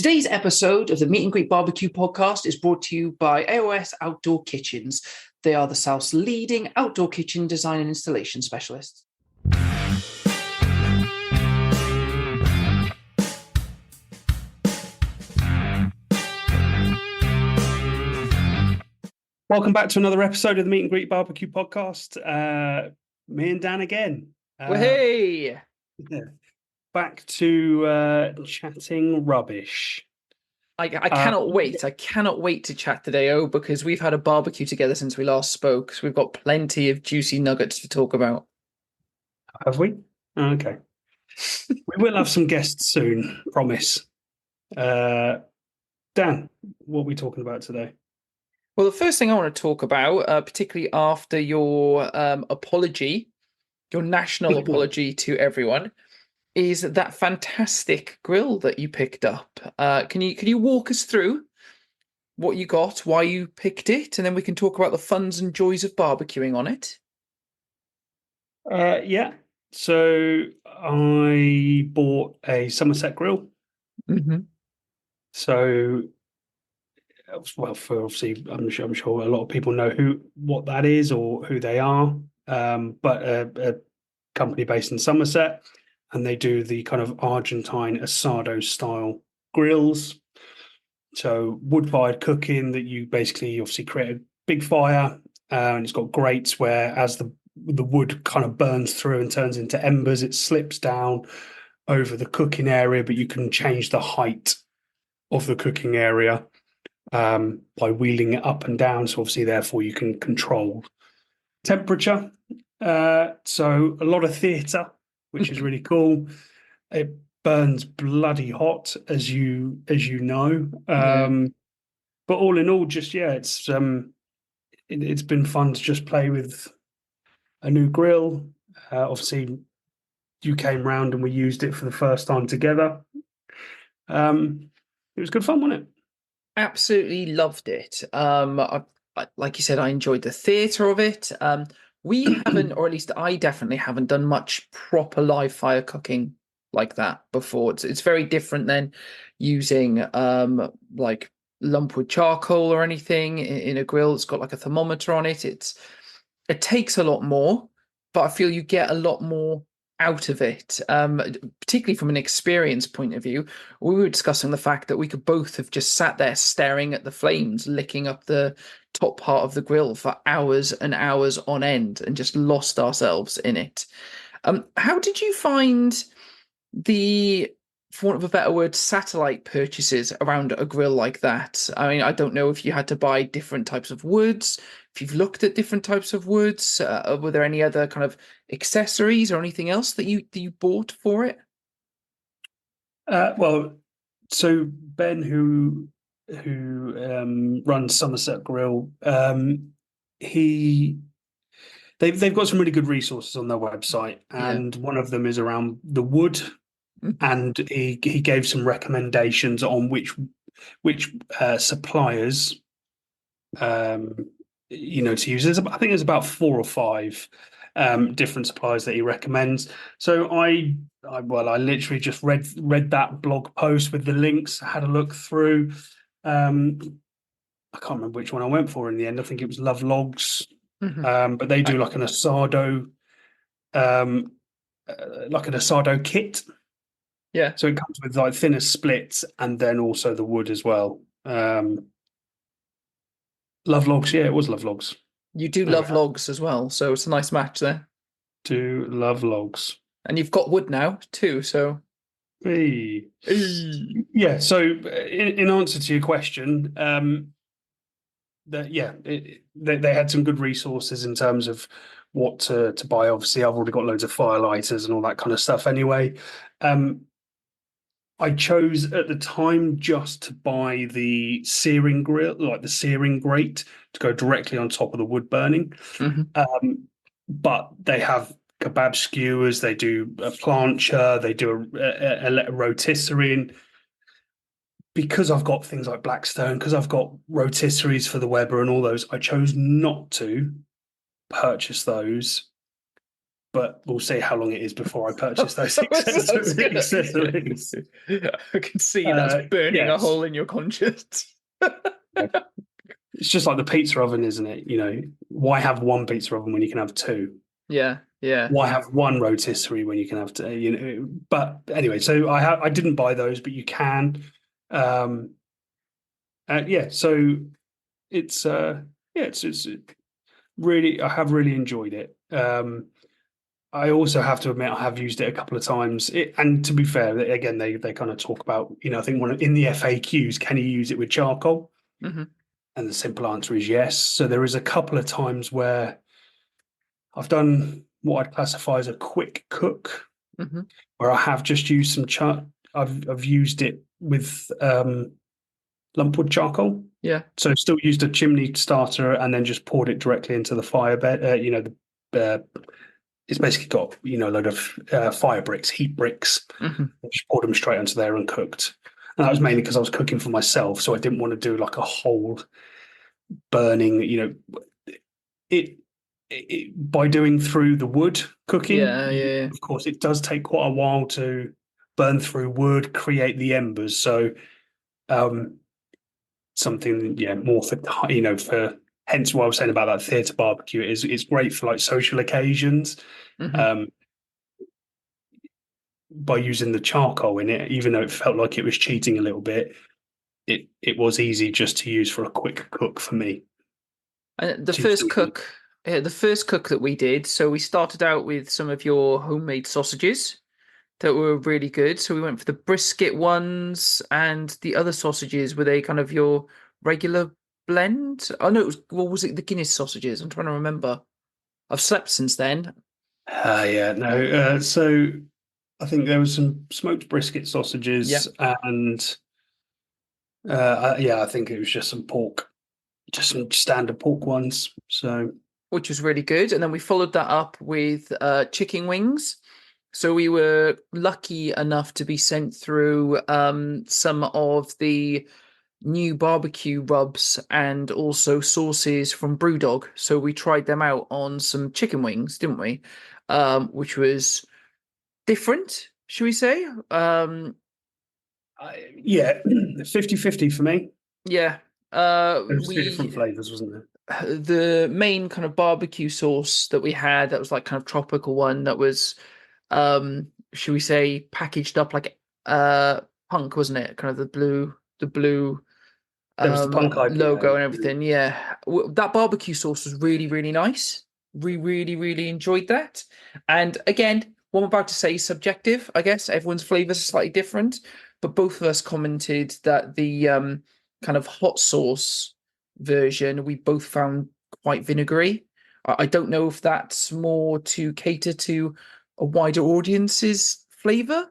Today's episode of the Meet and Greet Barbecue podcast is brought to you by AOS Outdoor Kitchens. They are the South's leading outdoor kitchen design and installation specialists. Welcome back to another episode of the Meet and Greet Barbecue podcast. Me and Dan again. Hey! Back to chatting rubbish. I cannot wait. I cannot wait to chat today, because we've had a barbecue together since we last spoke. So we've got plenty of juicy nuggets to talk about. Have we? Okay. We will have some guests soon, promise. Dan, what are we talking about today? Well, the first thing I want to talk about, particularly after your apology, your national apology to everyone, is that fantastic grill that you picked up. Can you walk us through what you got, why you picked it, and then we can talk about the funs and joys of barbecuing on it? Yeah. So I bought a Somerset Grill. Mm-hmm. So, well, for obviously, I'm sure a lot of people know what that is or who they are. But a company based in Somerset. And they do the kind of Argentine Asado-style grills. So wood-fired cooking that you basically obviously create a big fire, and it's got grates where as the wood kind of burns through and turns into embers, it slips down over the cooking area, but you can change the height of the cooking area by wheeling it up and down. So obviously, therefore, you can control temperature. So a lot of theatre, which is really cool. It burns bloody hot, as you know. But all in all, just it's been fun to just play with a new grill. Obviously, you came round and we used it for the first time together. It was good fun, wasn't it? Absolutely loved it. I, like you said, I enjoyed the theatre of it. We haven't, or at least I definitely haven't done much proper live fire cooking like that before. It's very different than using like lumpwood charcoal or anything in a grill. It's got like a thermometer on it. It takes a lot more, but I feel you get a lot more out of it, particularly from an experience point of view. We were discussing the fact that we could both have just sat there staring at the flames, licking up the top part of the grill for hours and hours on end and just lost ourselves in it. How did you find the, for want of a better word, satellite purchases around a grill like that? I mean, I don't know if you had to buy different types of woods, if you've looked at different types of woods. Were there any other kind of accessories or anything else that you bought for it? Well, so Ben, who runs Somerset Grill, they've got some really good resources on their website, and one of them is around the wood. And he gave some recommendations on which suppliers to use. I think there's about 4 or 5 different suppliers that he recommends. So I literally just read that blog post with the links, had a look through. I can't remember which one I went for in the end. I think it was Love Logs, but they do like an Asado, kit. Yeah. So it comes with like thinner splits and then also the wood as well. Love Logs, yeah, it was Love Logs. You do Love Logs as well, so it's a nice match there. Do Love Logs. And you've got wood now too, so. Hey. Yeah, so in answer to your question, they had some good resources in terms of what to buy. Obviously, I've already got loads of fire lighters and all that kind of stuff anyway. I chose at the time just to buy the searing grill, like the searing grate, to go directly on top of the wood burning. But they have kebab skewers, they do a plancher, they do a rotisserie. Because I've got things like Blackstone, because I've got rotisseries for the Weber and all those, I chose not to purchase those. but we'll see how long it is before I purchase those I was accessories. I can see that's burning a Yes. hole in your conscience. It's just like the pizza oven, isn't it? You know, why have one pizza oven when you can have two? Yeah, yeah. Why have one rotisserie when you can have two? You know, but anyway, so I didn't buy those, but you can. Um, yeah, so it's it's really, I have really enjoyed it. I also have to admit I have used it a couple of times. And to be fair, again, they kind of talk about, you know, I think in the FAQs, can you use it with charcoal? Hmm. And the simple answer is yes. So there is a couple of times where I've done what I'd classify as a quick cook, Hmm. where I have just used some I've used it with lumpwood charcoal. Yeah. So still used a chimney starter and then just poured it directly into the fire bed. It's basically got, you know, a load of fire bricks, heat bricks. Hmm. I just poured them straight onto there and cooked. And that was mainly because I was cooking for myself, so I didn't want to do like a whole burning. You know, by doing through the wood cooking, Yeah, yeah, of course, it does take quite a while to burn through wood, create the embers. So um, something, yeah, more for, you know, for hence what I was saying about that theatre barbecue. It's great for like social occasions. yeah. Hmm. Um, by using the charcoal in it, even though it felt like it was cheating a little bit, it was easy just to use for a quick cook for me. And To still eat. the first cook that we did, so we started out with some of your homemade sausages that were really good. So we went for the brisket ones and the other sausages. Were they kind of your regular blend? Oh no, what was it? The Guinness sausages. I'm trying to remember. I've slept since then. Yeah, no. So I think there was some smoked brisket Yeah, sausages, and yeah, I think it was just some pork, just some standard pork ones. So which was really good. And then we followed that up with chicken wings. So we were lucky enough to be sent through some of the new barbecue rubs and also sauces from Brewdog. So we tried them out on some chicken wings, didn't we? Which was different, should we say? yeah, 50-50 for me. Yeah. There was two different We flavors, wasn't there? the main kind of barbecue sauce that we had that was like kind of tropical one that was should we say packaged up like punk, wasn't it? Kind of the blue There was the Punk logo IPA. and everything. Yeah, that barbecue sauce was really, really nice. We really, really enjoyed that. And again, what I'm about to say is subjective. I guess everyone's flavors are slightly different, but both of us commented that the kind of hot sauce version we both found quite vinegary. I don't know if that's more to cater to a wider audience's flavor.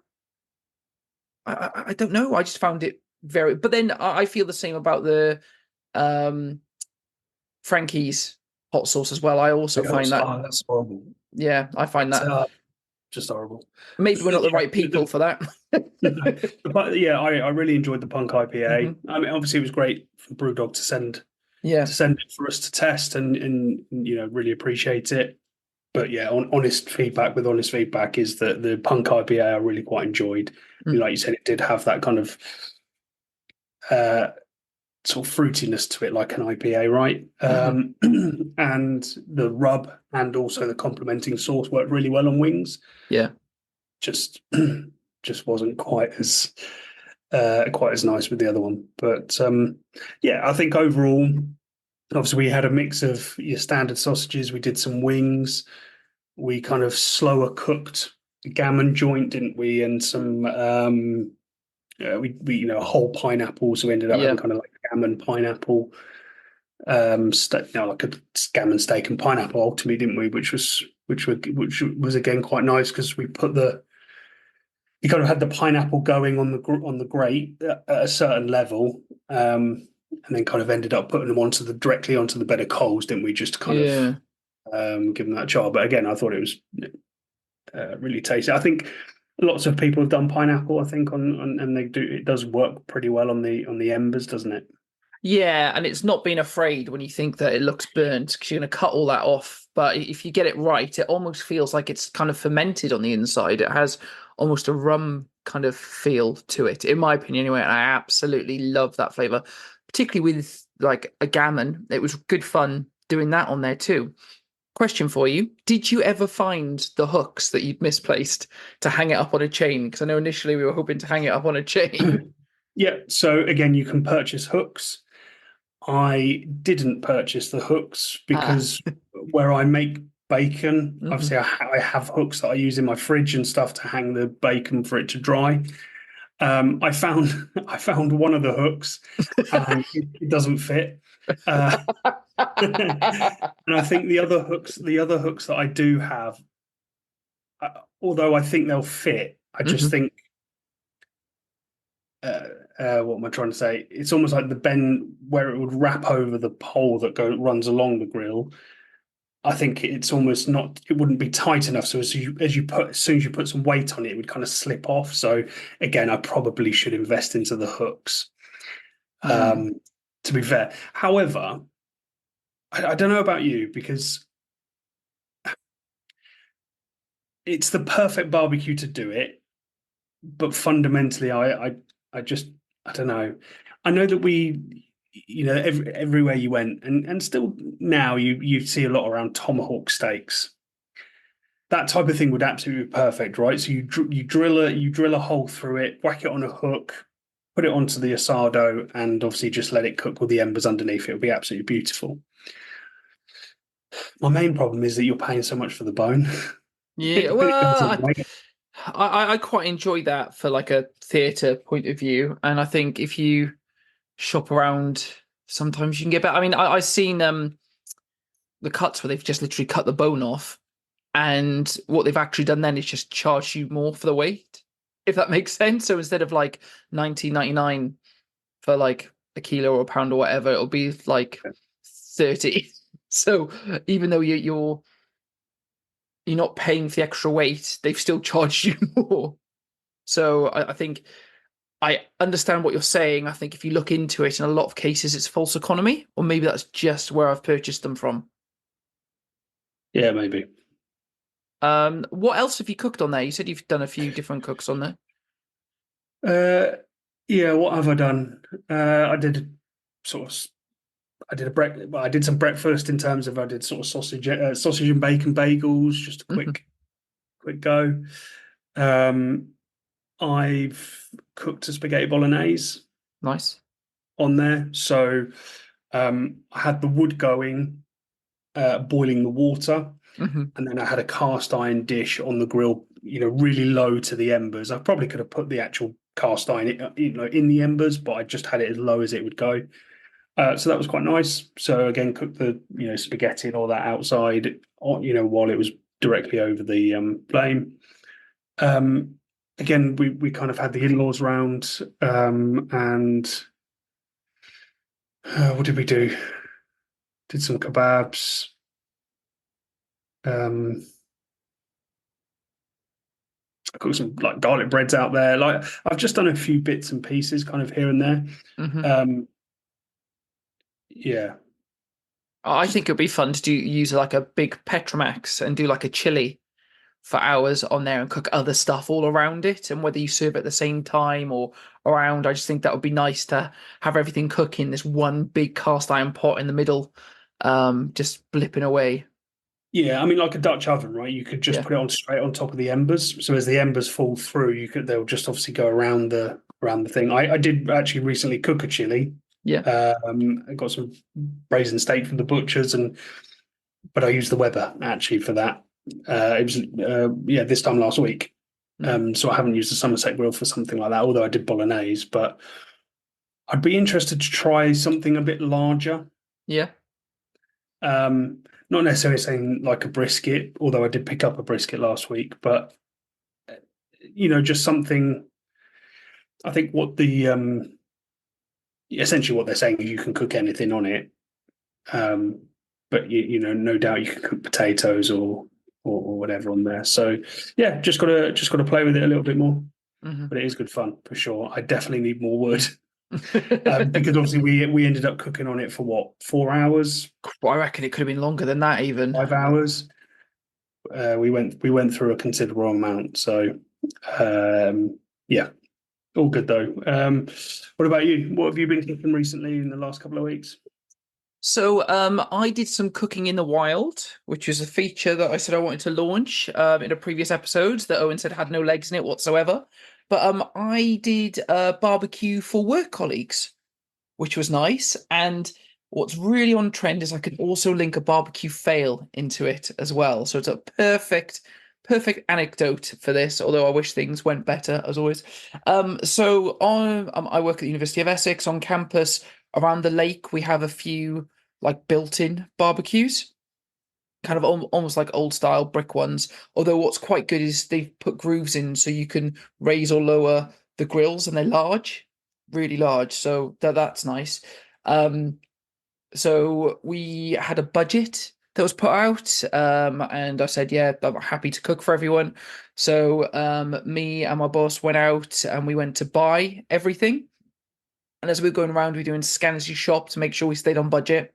I don't know. I just found it very. But then I feel the same about the um Frankie's hot sauce as well. I also find that, Oh, that's horrible. yeah, I find It's, that just horrible. maybe we're not the Yeah, right people for that. but yeah, I really enjoyed the Punk IPA. Hmm. I mean, obviously, it was great for Brewdog Yeah. to send it for us to test, and you know, really appreciate it. But yeah, honest feedback is that the Punk IPA I really quite enjoyed. Mm. Like you said, it did have that kind of uh, sort of fruitiness to it, like an IPA, right? Hmm. And the rub and also the complementing sauce worked really well on wings. Yeah. Just just wasn't quite as nice with the other one. But yeah, I think overall, obviously, we had a mix of your standard sausages. We did some wings. We kind of slower cooked the gammon joint, didn't we? And some we you know, a whole pineapple. So we ended up having Yeah. kind of like gammon pineapple steak, you know, like a gammon steak and pineapple ultimately, didn't we? Which was again quite nice because we put the you kind of had the pineapple going on the grate at a certain level, and then kind of ended up putting them directly onto the bed of coals, didn't we? Just to kind of Yeah. give them that char. But again, I thought it was really tasty. I think lots of people have done pineapple. I think on and they do it does work pretty well on the embers, doesn't it? Yeah, and it's not being afraid when you think that it looks burnt because you're going to cut all that off. But if you get it right, it almost feels like it's kind of fermented on the inside. It has almost a rum kind of feel to it, in my opinion, anyway. And I absolutely love that flavor, particularly with like a gammon. It was good fun doing that on there too. Question for you. Did you ever find the hooks that you'd misplaced to hang it up on a chain? Because I know initially we were hoping to hang it up on a chain. Yeah, so again, you can purchase hooks. I didn't purchase the hooks Ah. because where I make bacon, Hmm. obviously I have hooks that I use in my fridge and stuff to hang the bacon for it to dry. I found I found one of the hooks and it doesn't fit. Uh, and I think the other hooks that I do have, although I think they'll fit, I just Hmm. think what am I trying to say? It's almost like the bend where it would wrap over the pole that runs along the grill. I think it's almost not. It wouldn't be tight enough. So as soon as you put some weight on it, it would kind of slip off. So again, I probably should invest into the hooks. Mm. Um, to be fair, however, I don't know about you because it's the perfect barbecue to do it, but fundamentally, I just I don't know. I know that everywhere you went, and still now you see a lot around tomahawk steaks. That type of thing would absolutely be perfect, right? So you drill a hole through it, whack it on a hook, put it onto the asado, and obviously just let it cook with the embers underneath. It would be absolutely beautiful. My main problem is that you're paying so much for the bone. Yeah, It goes well, away. I quite enjoy that for like a theatre point of view, and I think if you shop around, sometimes you can get better. I mean, I've seen the cuts where they've just literally cut the bone off, and what they've actually done then is just charge you more for the weight, if that makes sense. So instead of like 19.99 for like a kilo or a pound or whatever, it'll be like 30. So even though you're not paying for the extra weight, they've still charged you more. So I think I understand what you're saying. I think if you look into it, in a lot of cases, it's false economy, or maybe that's just where I've purchased them from. Yeah, maybe. What else have you cooked on there? You said you've done a few different cooks on there. Uh, yeah, what have I done? I did sort of. I did I did some breakfast in terms of I did sort of sausage and bacon bagels, just a Hmm. quick go. Um, I've cooked a spaghetti bolognese Nice. on there, so I had the wood going, boiling the water, Hmm. and then I had a cast iron dish on the grill, really low to the embers. I probably could have put the actual cast iron, in the embers, but I just had it as low as it would go. So that was quite nice. So again, cooked the spaghetti and all that outside, while it was directly over the flame. Um, Again, we kind of had the in-laws round, and what did we do? Did some kebabs. Um, I cooked some like garlic breads out there. Like I've just done a few bits and pieces, kind of here and there. Hmm. Um, yeah, I just think it'd be fun to use like a big Petromax and do like a chili for hours on there and cook other stuff all around it. And whether you serve at the same time or around, I just think that would be nice to have everything cook in this one big cast iron pot in the middle, just blipping away. Yeah, I mean, like a Dutch oven, right? You could just Yeah, put it on straight on top of the embers. So as the embers fall through, they'll just obviously go around the thing. I did actually recently cook a chili. yeah. I got some braised steak from the butchers, but I used the Weber actually for that. It was this time last week. Hmm. So I haven't used the Somerset Grill for something like that, although I did bolognese. But I'd be interested to try something a bit larger. Yeah. Not necessarily saying like a brisket, although I did pick up a brisket last week, but just something. I think what the essentially what they're saying is you can cook anything on it, um, but no doubt you can cook potatoes or whatever on there. So yeah, just gotta play with it a little bit more, Hmm. but it is good fun for sure. I definitely need more wood. Because obviously we ended up cooking on it for what, 4 hours, I reckon it could have been longer than that even. 5 hours. We went through a considerable amount. So yeah, all good though. What about you? What have you been cooking recently in the last couple of weeks? So I did some cooking in the wild, which is a feature that I said I wanted to launch in a previous episode that Owen said had no legs in it whatsoever. But I did a barbecue for work colleagues, which was nice. And what's really on trend is I can also link a barbecue fail into it as well. So it's a perfect anecdote for this, although I wish things went better as always. I work at the University of Essex on campus. Around the lake, we have a few like built-in barbecues, kind of almost like old style brick ones. Although what's quite good is they've put grooves in so you can raise or lower the grills, and they're large, really large. So that's nice. So we had a budget that was put out, and I said, yeah, I'm happy to cook for everyone. So me and my boss went out and we went to buy everything. And as we were going around, we were doing scans you shop to make sure we stayed on budget.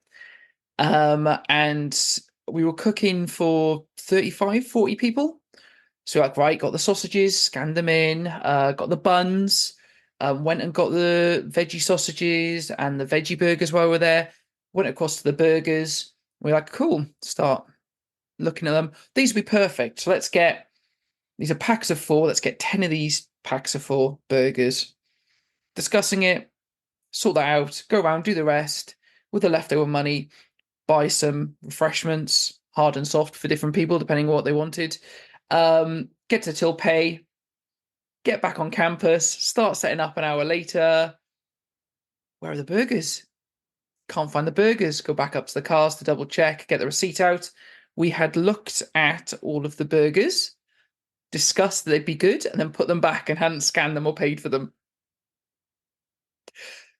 And we were cooking for 35, 40 people. So like, right, got the sausages, scanned them in, got the buns, went and got the veggie sausages and the veggie burgers while we were there. Went across to the burgers. We're like, cool, start looking at them. These would be perfect. So these are packs of 4. Let's get 10 of these packs of 4 burgers. Discussing it, sort that out, go around, do the rest with the leftover money, buy some refreshments, hard and soft for different people, depending on what they wanted. Get to till pay, get back on campus, start setting up an hour later. Where are the burgers? Can't find the burgers. Go back up to the cars to double check, get the receipt out. We had looked at all of the burgers, discussed that they'd be good, and then put them back and hadn't scanned them or paid for them.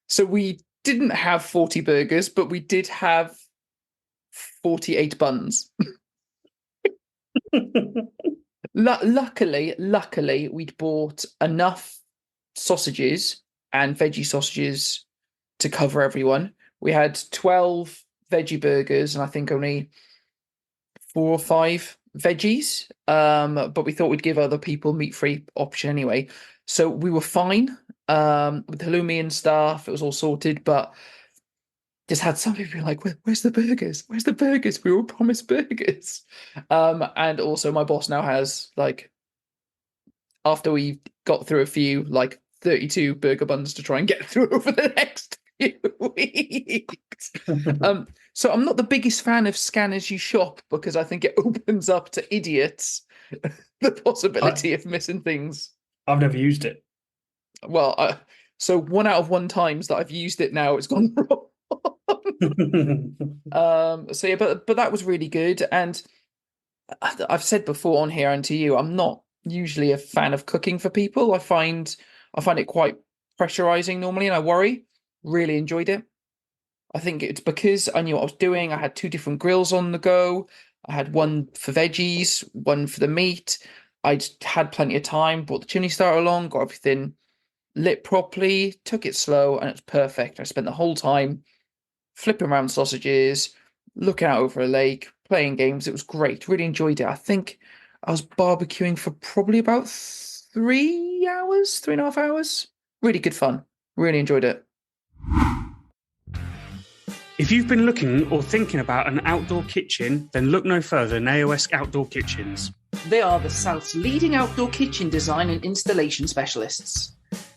So we didn't have 40 burgers, but we did have 48 buns. Luckily, we'd bought enough sausages and veggie sausages to cover everyone. We had 12 veggie burgers and I think only 4 or 5 veggies. But we thought we'd give other people meat-free option anyway. So we were fine with halloumi and stuff. It was all sorted, but just had some people like, where's the burgers? Where's the burgers? We were promised burgers. And also my boss now has like, after we got through a few, like 32 burger buns to try and get through over the next few weeks. So I'm not the biggest fan of scan as you shop because I think it opens up to idiots the possibility of missing things. I've never used it. Well, so 1 out of 1 times that I've used it now, it's gone wrong. So yeah, but that was really good. And I've said before on here and to you, I'm not usually a fan of cooking for people. I find it quite pressurizing normally, and I worry. Really enjoyed it. I think it's because I knew what I was doing. I had 2 different grills on the go. I had one for veggies, one for the meat. I'd had plenty of time, brought the chimney starter along, got everything lit properly, took it slow, and it's perfect. I spent the whole time flipping around sausages, looking out over a lake, playing games. It was great. Really enjoyed it. I think I was barbecuing for probably about 3 hours, 3.5 hours. Really good fun. Really enjoyed it. If you've been looking or thinking about an outdoor kitchen, then look no further than AOS Outdoor Kitchens. They are the South's leading outdoor kitchen design and installation specialists.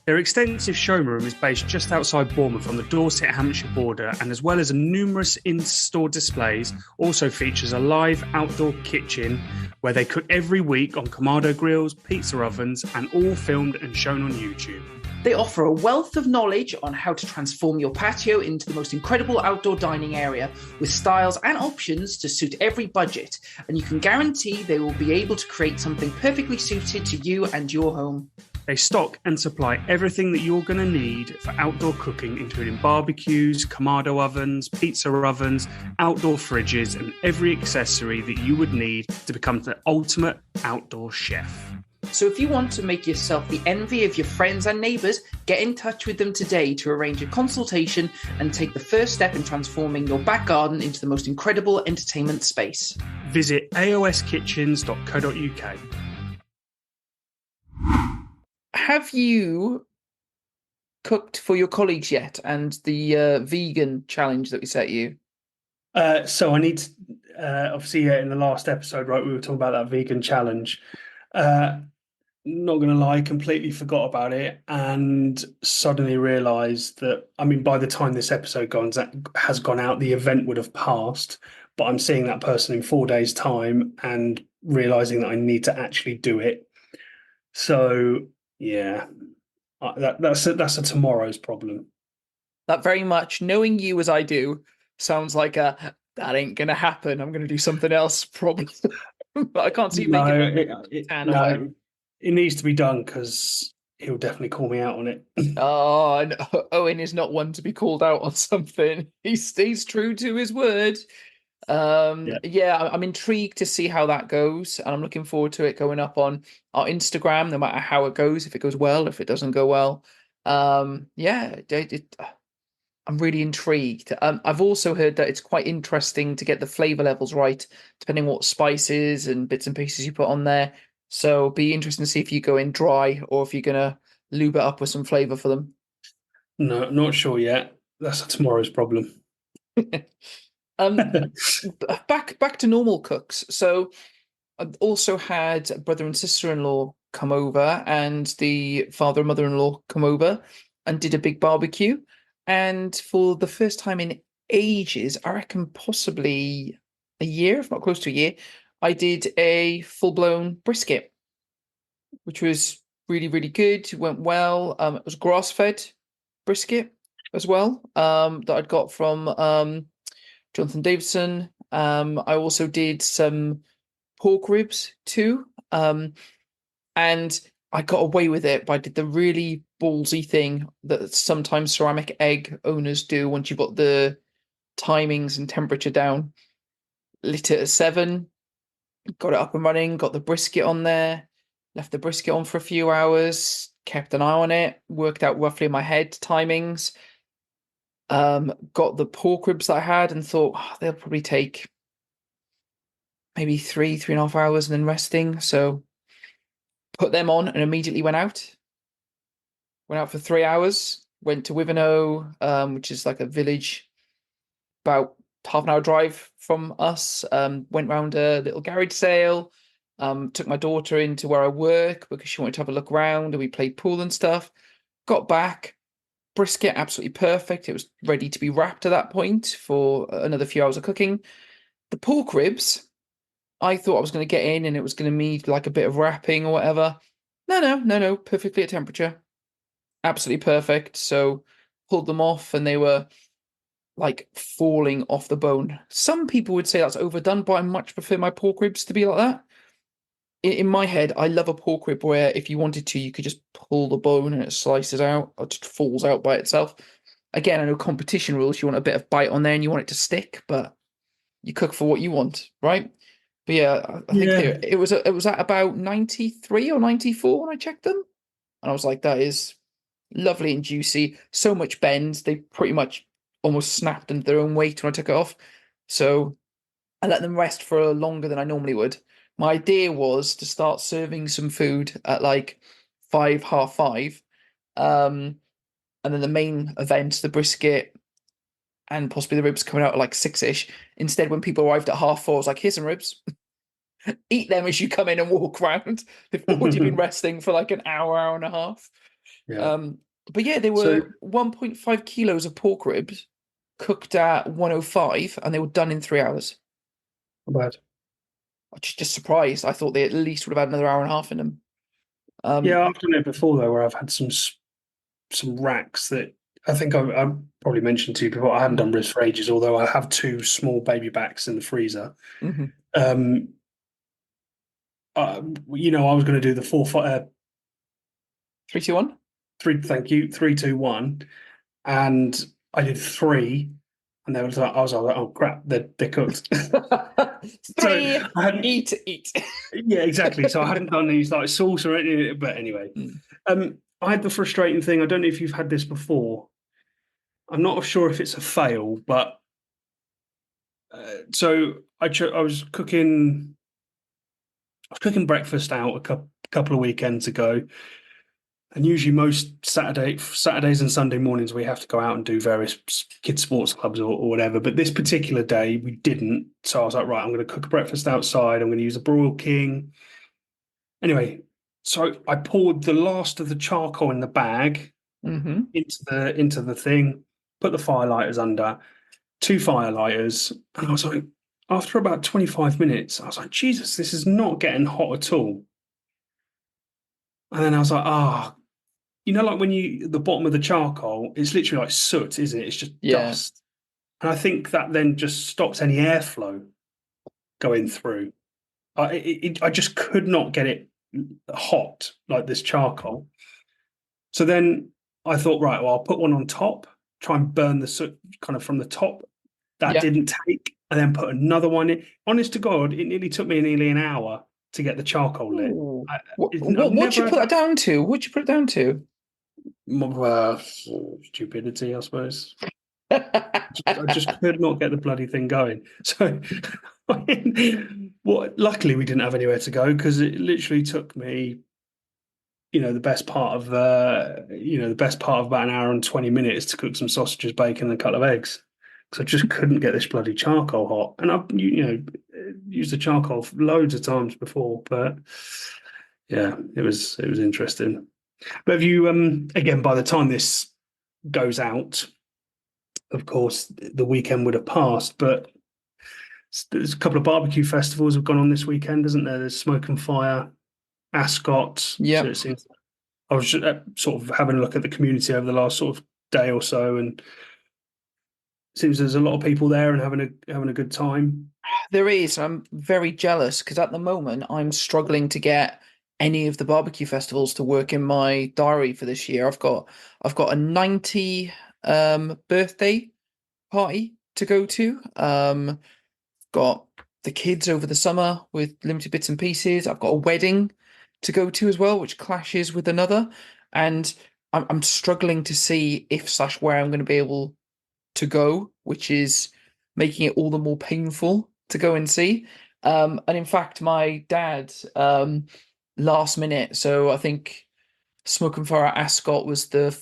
Their extensive showroom is based just outside Bournemouth on the Dorset-Hampshire border, and as well as numerous in-store displays, also features a live outdoor kitchen where they cook every week on Kamado grills, pizza ovens, and all filmed and shown on YouTube. They offer a wealth of knowledge on how to transform your patio into the most incredible outdoor dining area with styles and options to suit every budget, and you can guarantee they will be able to create something perfectly suited to you and your home. They stock and supply everything that you're going to need for outdoor cooking, including barbecues, Kamado ovens, pizza ovens, outdoor fridges, and every accessory that you would need to become the ultimate outdoor chef. So if you want to make yourself the envy of your friends and neighbours, get in touch with them today to arrange a consultation and take the first step in transforming your back garden into the most incredible entertainment space. Visit aoskitchens.co.uk. Have you cooked for your colleagues yet, and the vegan challenge that we set you? So I need to, obviously, in the last episode, right, we were talking about that vegan challenge. Not going to lie, completely forgot about it and suddenly realized that, I mean, by the time this episode has gone out, the event would have passed, but I'm seeing that person in 4 days' time and realizing that I need to actually do it. So, yeah, that's a tomorrow's problem. That very much, knowing you as I do, sounds like that ain't going to happen. I'm going to do something else, probably. But I can't see you making tan or whatever. It needs to be done because he'll definitely call me out on it. Oh, and Owen is not one to be called out on something. He stays true to his word. Yeah, I'm intrigued to see how that goes, and I'm looking forward to it going up on our Instagram, no matter how it goes, if it goes well, if it doesn't go well. Yeah, I'm really intrigued. I've also heard that it's quite interesting to get the flavor levels right, depending on what spices and bits and pieces you put on there. So be interesting to see if you go in dry or if you're gonna lube it up with some flavor for them. No, not sure yet. That's tomorrow's problem. Um, back to normal cooks. So I also had a brother and sister-in-law come over, and the father and mother-in-law come over and did a big barbecue. And for the first time in ages, I reckon possibly a year, if not close to a year, I did a full-blown brisket, which was really, really good. It went well. It was grass-fed brisket as well, that I'd got from Jonathan Davidson. I also did some pork ribs too. And I got away with it, but I did the really ballsy thing that sometimes ceramic egg owners do once you've got the timings and temperature down. Lit it at 7, got it up and running, got the brisket on there, left the brisket on for a few hours, kept an eye on it, worked out roughly in my head timings. Got the pork ribs that I had and thought they'll probably take maybe 3.5 hours and then resting. So put them on and immediately went out. Went out for 3 hours. Went to Wivenhoe, which is like a village about half an hour drive from us. Went round a little garage sale. Took my daughter into where I work because she wanted to have a look around, and we played pool and stuff. Got back. Brisket absolutely perfect. It was ready to be wrapped at that point for another few hours of cooking. The pork ribs, I thought I was going to get in and it was going to need like a bit of wrapping or whatever. No, perfectly at temperature. Absolutely perfect. So pulled them off and they were like falling off the bone. Some people would say that's overdone, but I much prefer my pork ribs to be like that. In my head, I love a pork rib where if you wanted to, you could just pull the bone and it slices out or just falls out by itself. Again, I know competition rules, you want a bit of bite on there and you want it to stick, but you cook for what you want, right? But yeah, I think it was at about 93 or 94 when I checked them. And I was like, that is lovely and juicy. So much bend. They pretty much almost snapped under their own weight when I took it off. So I let them rest for longer than I normally would. My idea was to start serving some food at like 5, half 5. And then the main event, the brisket and possibly the ribs coming out at like 6-ish. Instead, when people arrived at half 4, I was like, here's some ribs. Eat them as you come in and walk around. They've already been resting for like an hour and a half. Yeah. But yeah, they were 1.5 kilos of pork ribs cooked at 105 and they were done in 3 hours. Not bad. I was just surprised. I thought they at least would have had another hour and a half in them. Yeah, I've done it before though, where I've had some racks that I think I probably mentioned to you before. I haven't done ribs for ages, although I have 2 small baby backs in the freezer. Mhm. I was going to do the 4, 5, 3, 2, 1. 3. Thank you, 3, 2, 1, and I did 3, And they was like, I was like, oh crap, they're cooked. So Three, I hadn't, eat. yeah, exactly. So I hadn't done any like sauce or anything. But anyway, Mm. I had the frustrating thing. I don't know if you've had this before. I'm not sure if it's a fail, but so I was cooking. I was cooking breakfast out couple of weekends ago, and usually most Saturdays and Sunday mornings we have to go out and do various kids sports clubs or whatever. But this particular day we didn't, so I was like, right, I'm going to cook a breakfast outside. I'm going to use a broil king. Anyway, so I poured the last of the charcoal in the bag Hmm. into the thing, put the firelighters under, two firelighters, and I was like, after about 25 minutes, I was like, Jesus, this is not getting hot at all. And then I was like, like when the bottom of the charcoal, it's literally like soot, isn't it? It's just Yeah. dust. And I think that then just stops any airflow going through. I just could not get it hot like this charcoal. So then I thought, right, well, I'll put one on top, try and burn the soot kind of from the top. That Yeah. didn't take, and then put another one in. Honest to God, it nearly took me nearly an hour to get the charcoal lit. Ooh. I, I've What'd you never had put that down to? What'd you put it down to? stupidity, I suppose. I just could not get the bloody thing going. So, luckily we didn't have anywhere to go because it literally took me, the best part of about an hour and 20 minutes to cook some sausages, bacon, and a couple of eggs. Because I just couldn't get this bloody charcoal hot, and I've used the charcoal loads of times before, but yeah, it was interesting. But have you again by the time this goes out, of course, the weekend would have passed, but there's a couple of barbecue festivals have gone on this weekend, isn't there? There's Smoke and Fire, Ascot. So Yep. it seems I was just, sort of having a look at the community over the last sort of day or so, and it seems there's a lot of people there and having a good time. There is. I'm very jealous because at the moment I'm struggling to get any of the barbecue festivals to work in my diary for this year. I've got a 90 birthday party to go to. Got the kids over the summer with limited bits and pieces. I've got a wedding to go to as well, which clashes with another. And I'm struggling to see if slash where I'm going to be able to go, which is making it all the more painful to go and see. And in fact, my dad, last minute, so I think Smoke and Fire at Ascot was the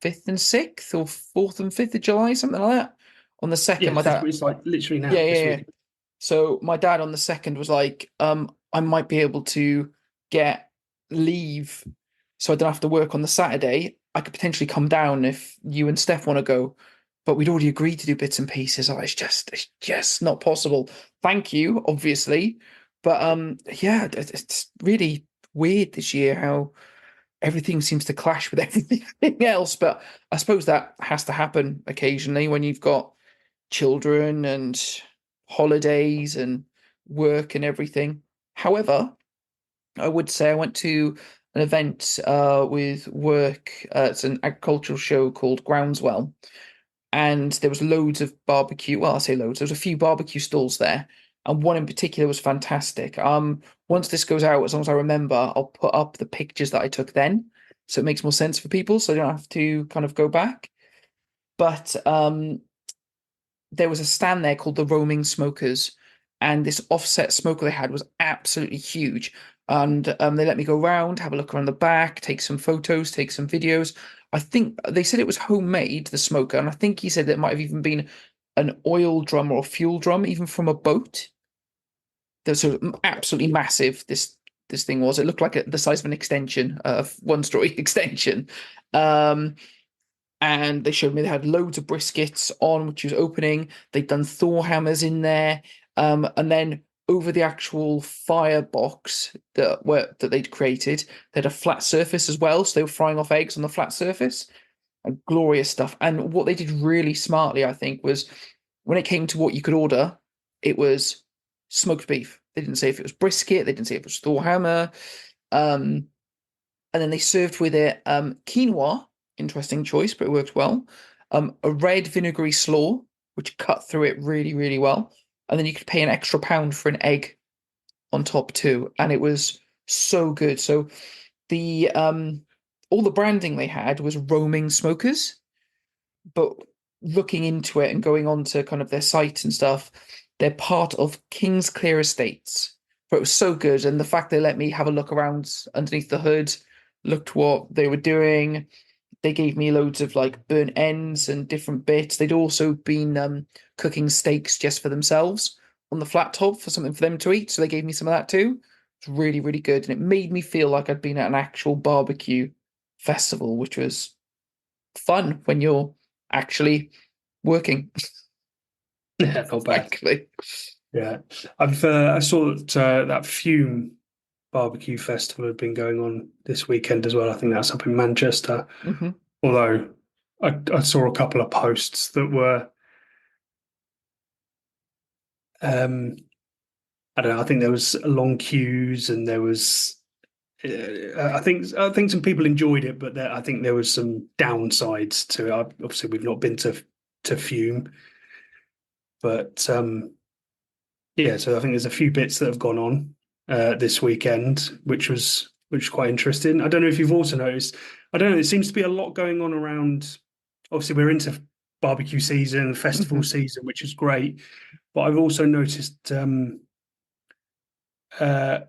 5th and 6th or 4th and 5th of July, something like that. On the second, Yeah, my dad, it's like literally yeah, now yeah, this yeah. week. So my dad on the second was like, I might be able to get leave so I don't have to work on the Saturday. I could potentially come down if you and Steph want to go. But we'd already agreed to do bits and pieces. Oh, it's just not possible. Thank you, obviously. But yeah, it's really weird this year how everything seems to clash with everything else. But I suppose that has to happen occasionally when you've got children and holidays and work and everything. However, I would say I went to an event with work. It's an agricultural show called Groundswell, and there was loads of barbecue. Well, I say loads. There was a few barbecue stalls there, and one in particular was fantastic. Once this goes out, as long as I remember, I'll put up the pictures that I took then, so it makes more sense for people, so I don't have to kind of go back. But there was a stand there called the Roaming Smokers, and this offset smoker they had was absolutely huge. And they let me go around, have a look around the back, take some photos, take some videos. I think they said it was homemade, the smoker, and I think he said it might have even been an oil drum or a fuel drum, even from a boat. That's absolutely massive. This thing was. It looked like the size of an extension, one-story extension. Um, and they showed me they had loads of briskets on, which was opening. They'd done Thor hammers in there, and then over the actual firebox that they'd created, they had a flat surface as well, so they were frying off eggs on the flat surface. And glorious stuff. And what they did really smartly, I think, was when it came to what you could order, it was smoked beef. They didn't say if it was brisket, they didn't say if it was Thor hammer. Um, and then they served with it quinoa, interesting choice, but it worked well. A red vinegary slaw, which cut through it really, really well. And then you could pay an extra pound for an egg on top too, and it was so good. So the all the branding they had was roaming smokers, but looking into it and going on to kind of their site and stuff, they're part of King's Clear Estates. But it was so good, and the fact they let me have a look around underneath the hood, looked what they were doing. They gave me loads of like burnt ends and different bits. They'd also been cooking steaks just for themselves on the flat top for something for them to eat. So they gave me some of that too. It's really, really good. And it made me feel like I'd been at an actual barbecue festival, which was fun when you're actually working. Yeah, not bad. Actually. Yeah, I saw that that Fume barbecue festival had been going on this weekend as well. I think that's up in Manchester. Hmm. Although I saw a couple of posts that were, I don't know. I think there was long queues and there was. I think some people enjoyed it, but I think there was some downsides to it. Obviously, we've not been to Fume, but yeah. So I think there's a few bits that have gone on this weekend, which was quite interesting. I don't know if you've also noticed. I don't know. There seems to be a lot going on around. Obviously, we're into barbecue season, festival Hmm. season, which is great. But I've also noticed uh,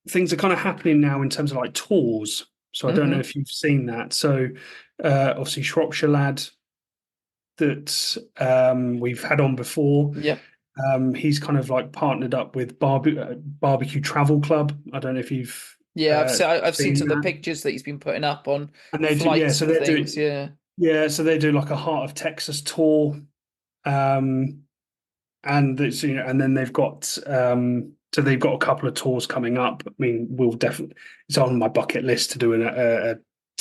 things are kind of happening now in terms of like tours. So I don't know Hmm. if you've seen that. So obviously Shropshire lad that we've had on before. Yep. He's kind of like partnered up with Barbecue Travel Club. I don't know if you've Yeah, I've seen seen some of the that. pictures that he's been putting up on And they do, yeah. flights So and they're things. doing, Yeah. yeah. So they do like a Heart of Texas tour. Um, and it's, and then they've got so they've got a couple of tours coming up. I mean, we'll definitely, it's on my bucket list to do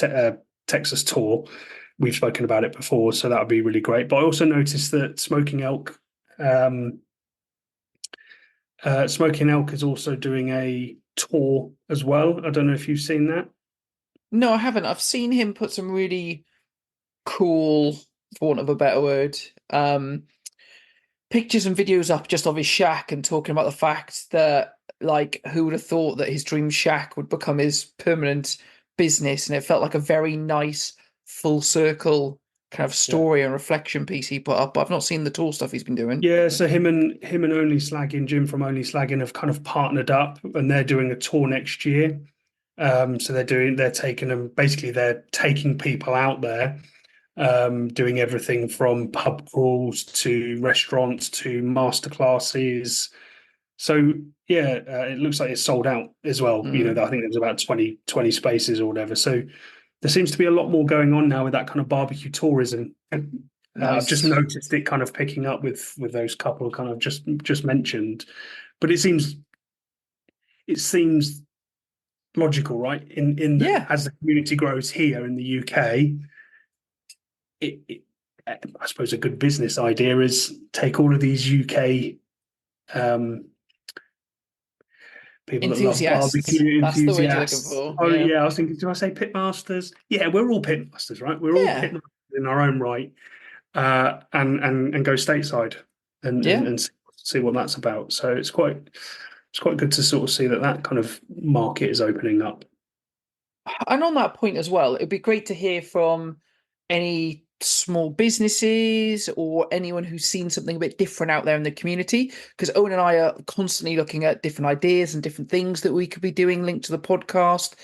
a Texas tour. We've spoken about it before, so that would be really great. But I also noticed that um, Smoking Elk is also doing a tour as well. I don't know if you've seen that. No, I haven't. I've seen him put some really cool, for want of a better word, pictures and videos up just of his shack and talking about the fact that, like, who would have thought that his dream shack would become his permanent business? And it felt like a very nice, full circle kind of Yeah. story and reflection piece he put up. But I've not seen the tour stuff he's been doing. Yeah, so him and Only Slagging, Jim from Only Slagging have kind of partnered up and they're doing a tour next year. So they're taking people out there, doing everything from pub crawls to restaurants to masterclasses. So yeah, it looks like it's sold out as well. Mm, I think there's about 20 spaces or whatever. So there seems to be a lot more going on now with that kind of barbecue tourism. And I've just nice. noticed it kind of picking up with those couple kind of just mentioned. But it seems logical, right? In that Yeah. as the community grows here in the UK, I suppose a good business idea is take all of these UK people that love Enthusiasts. barbecue That's the word you're looking enthusiasts. for. Oh Yeah. yeah, I was thinking, do I say pitmasters? Yeah, we're all pitmasters, right? We're all Yeah. pitmasters in our own right, and go stateside Yeah. and see what that's about. So it's quite good to sort of see that kind of market is opening up. And on that point as well, it'd be great to hear from any small businesses or anyone who's seen something a bit different out there in the community. Because Owen and I are constantly looking at different ideas and different things that we could be doing linked to the podcast.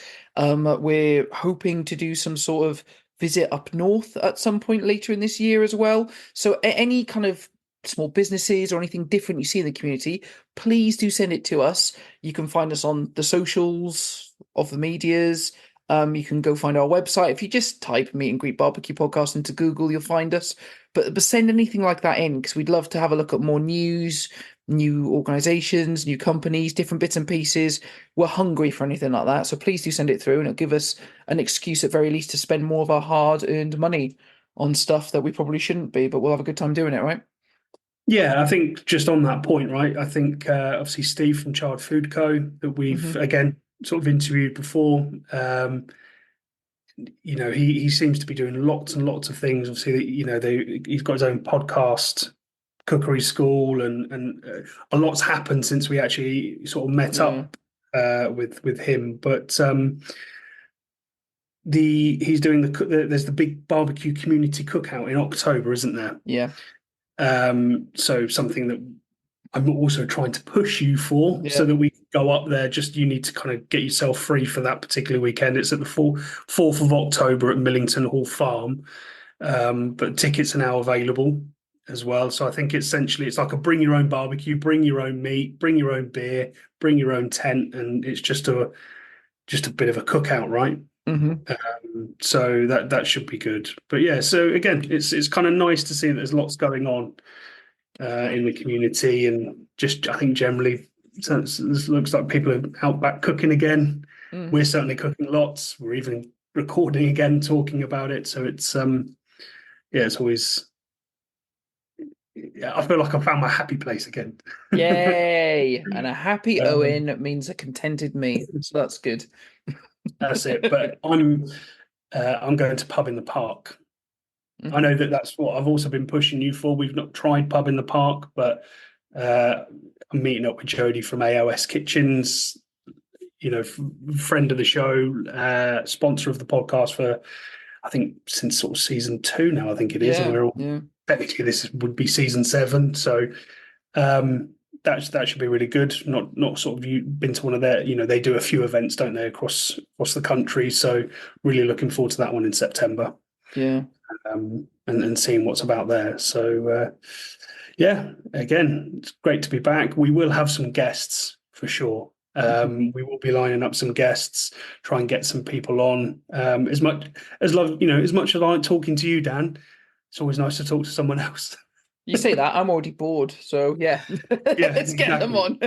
We're hoping to do some sort of visit up north at some point later in this year as well. So any kind of small businesses or anything different you see in the community, please do send it to us. You can find us on the socials of the medias. You can go find our website. If you just type Meet and Greet Barbecue Podcast into Google, you'll find us. But send anything like that in because we'd love to have a look at more news, new organizations, new companies, different bits and pieces. We're hungry for anything like that. So please do send it through and it'll give us an excuse at very least to spend more of our hard-earned money on stuff that we probably shouldn't be, but we'll have a good time doing it, right? Yeah, I think just on that point, right? I think obviously Steve from Child Food Co. that we've Hmm. again sort of interviewed before. He seems to be doing lots and lots of things. Obviously, he's got his own podcast cookery school, and a lot's happened since we actually sort of met up with him. But he's doing there's the big barbecue community cookout in October, isn't there? Yeah. So something that I'm also trying to push you for, so that we can go up there. Just you need to kind of get yourself free for that particular weekend. It's at the 4th of October at Millington Hall Farm, but tickets are now available as well. So I think essentially it's like a bring your own barbecue, bring your own meat, bring your own beer, bring your own tent, and it's just a bit of a cookout, right? So that should be good. But yeah, so again, it's kind of nice to see that there's lots going on in the community, and just I think generally it looks like people are out back cooking again. We're certainly cooking lots. We're even recording again, talking about it. So it's it's always, I feel like I found my happy place again. Yay! And a happy Owen means a contented me. So that's good. That's it. But I'm going to Pub in the Park. I know that's what I've also been pushing you for. We've not tried Pub in the Park, but I'm meeting up with Jodie from AOS Kitchens, friend of the show, sponsor of the podcast for, I think, since sort of season 2 now, I think it is. And we're all, technically this would be season 7. So that should be really good. Not sort of, you been to one of their, they do a few events, don't they, across the country. So really looking forward to that one in September. Yeah. And seeing what's about there. So again, it's great to be back. We will have some guests for sure. We will be lining up some guests, try and get some people on. As much as I like talking to you, Dan, it's always nice to talk to someone else. You say that, I'm already bored. So yeah, let's get them on.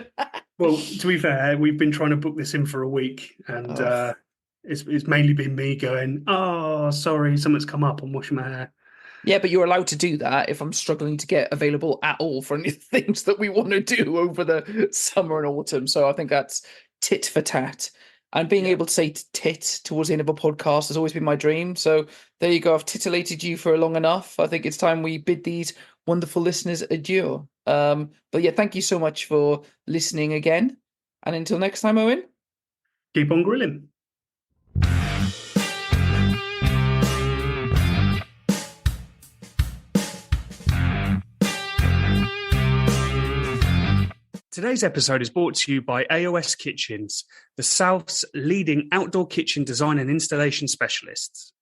Well, to be fair, we've been trying to book this in for a week, and it's mainly been me going, oh, sorry, something's come up, I'm washing my hair. Yeah, but you're allowed to do that if I'm struggling to get available at all for any things that we want to do over the summer and autumn. So I think that's tit for tat. And being able to say tit towards the end of a podcast has always been my dream. So there you go. I've titillated you for long enough. I think it's time we bid these wonderful listeners adieu. But yeah, thank you so much for listening again. And until next time, Owen. Keep on grilling. Today's episode is brought to you by AOS Kitchens, the South's leading outdoor kitchen design and installation specialists.